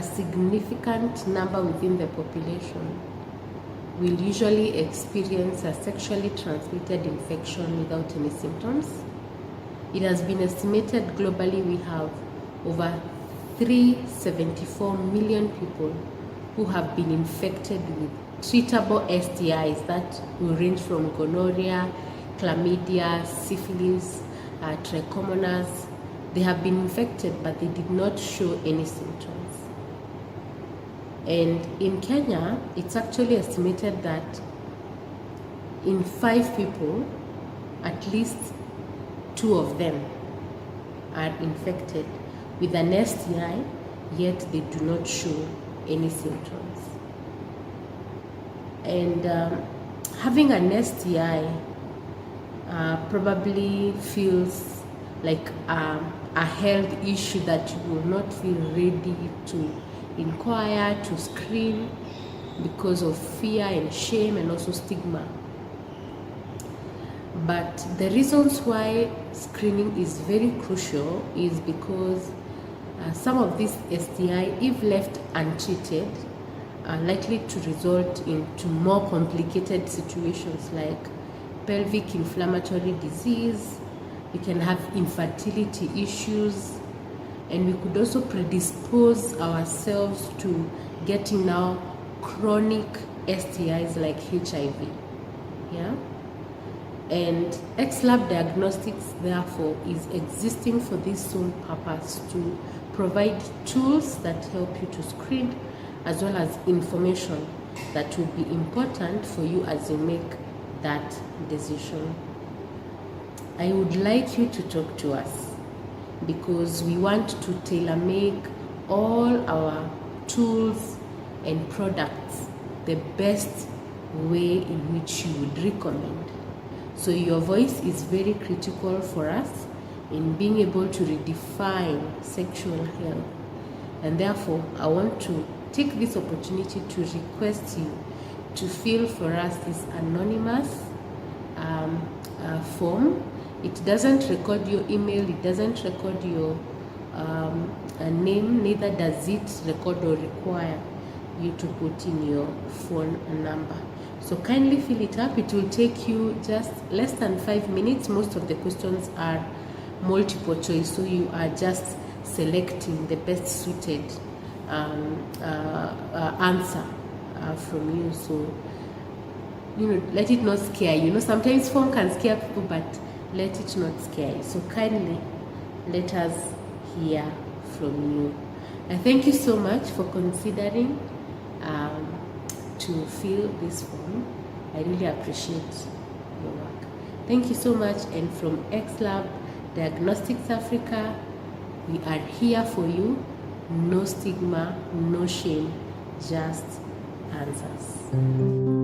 significant number within the population will usually experience a sexually transmitted infection without any symptoms. It has been estimated globally we have over 374 million people who have been infected with treatable STIs that will range from gonorrhea, chlamydia, syphilis, trichomonas. They have been infected, but they did not show any symptoms. And in Kenya, it's actually estimated that in 5 people, at least 2 of them are infected with an STI, yet they do not show any symptoms. And having an STI probably feels like a health issue that you will not feel ready to inquire, to screen, because of fear and shame and also stigma. But the reasons why screening is very crucial is because some of these STI, if left untreated, are likely to result into more complicated situations like pelvic inflammatory disease. We can have infertility issues, and we could also predispose ourselves to getting now chronic STIs like HIV. Yeah? And SLAB diagnostics, therefore, is existing for this sole purpose, to provide tools that help you to screen, as well as information that will be important for you as you make that decision. I would like you to talk to us, because we want to tailor-make all our tools and products the best way in which you would recommend. So your voice is very critical for us in being able to redefine sexual health. And therefore, I want to take this opportunity to request you to fill for us this anonymous form. It doesn't record your email, it doesn't record your name, neither does it record or require you to put in your phone number. So kindly fill it up. It will take you just less than 5 minutes. Most of the questions are multiple choice, so you are just selecting the best suited answer from you. So, let it not scare you. Sometimes phone can scare people, but let it not scare you. So kindly let us hear from you. I thank you so much for considering to fill this form. I really appreciate your work. Thank you so much. And from SLAB Diagnostics Africa, we are here for you. No stigma, no shame, just answers.